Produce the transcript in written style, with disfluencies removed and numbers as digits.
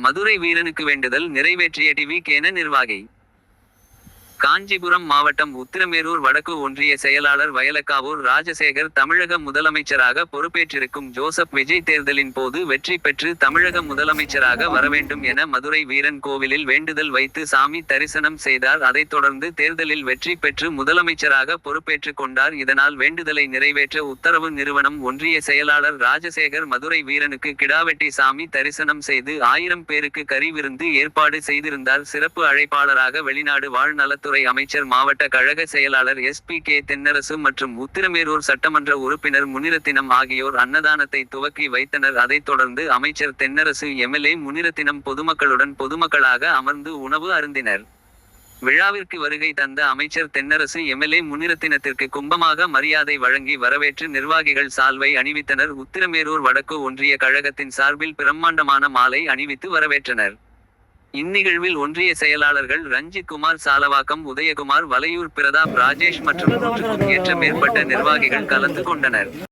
மதுரை வீரனுக்கு வேண்டுதல் நிறைவேற்றிய டிவி.கேன நிர்வாகி. காஞ்சிபுரம் மாவட்டம் உத்திரமேரூர் வடக்கு ஒன்றிய செயலாளர் வயலக்காவூர் ராஜசேகர் தமிழக முதலமைச்சராக பொறுப்பேற்றிருக்கும் ஜோசப் விஜய் தேர்தலின் போது வெற்றி பெற்று தமிழக முதலமைச்சராக வரவேண்டும் என மதுரை வீரன் கோவிலில் வேண்டுதல் வைத்து சாமி தரிசனம் செய்தார். அதைத் தொடர்ந்து தேர்தலில் வெற்றி பெற்று முதலமைச்சராக பொறுப்பேற்றுக் கொண்டார். இதனால் வேண்டுதலை நிறைவேற்ற உத்தரவு நிறுவனம். ஒன்றிய செயலாளர் ராஜசேகர் மதுரை வீரனுக்கு கிடாவெட்டி சாமி தரிசனம் செய்து 1000 பேருக்கு கறி விருந்து ஏற்பாடு செய்திருந்தார். சிறப்பு அழைப்பாளராக வெளிநாடு வாழ் நலத்துறை அமைச்சர், மாவட்ட கழக செயலாளர் எஸ்.பி.கே. தென்னரசு மற்றும் உத்திரமேரூர் சட்டமன்ற உறுப்பினர் முனிரத்தினம் ஆகியோர் அன்னதானத்தை துவக்கி வைத்தனர். அதைத் தொடர்ந்து அமைச்சர் தென்னரசு, எம்.எல்.ஏ. முனிரத்தினம் பொதுமக்களாக அமர்ந்து உணவு அருந்தினர். விழாவிற்கு வருகை தந்த அமைச்சர் தென்னரசு, எம்.எல்.ஏ. முனிரத்தினத்திற்கு கும்பமாக மரியாதை வழங்கி வரவேற்று நிர்வாகிகள் சால்வை அணிவித்தனர். உத்திரமேரூர் வடக்கு ஒன்றிய கழகத்தின் சார்பில் பிரம்மாண்டமான மாலை அணிவித்து வரவேற்றனர். இந்நிகழ்வில் ஒன்றிய செயலாளர்கள் ரஞ்சித் குமார், சாலவாக்கம் உதயகுமார், வலையூர் பிரதாப், ராஜேஷ் மற்றும் 100க்கும் மேற்பட்ட நிர்வாகிகள் கலந்து கொண்டனர்.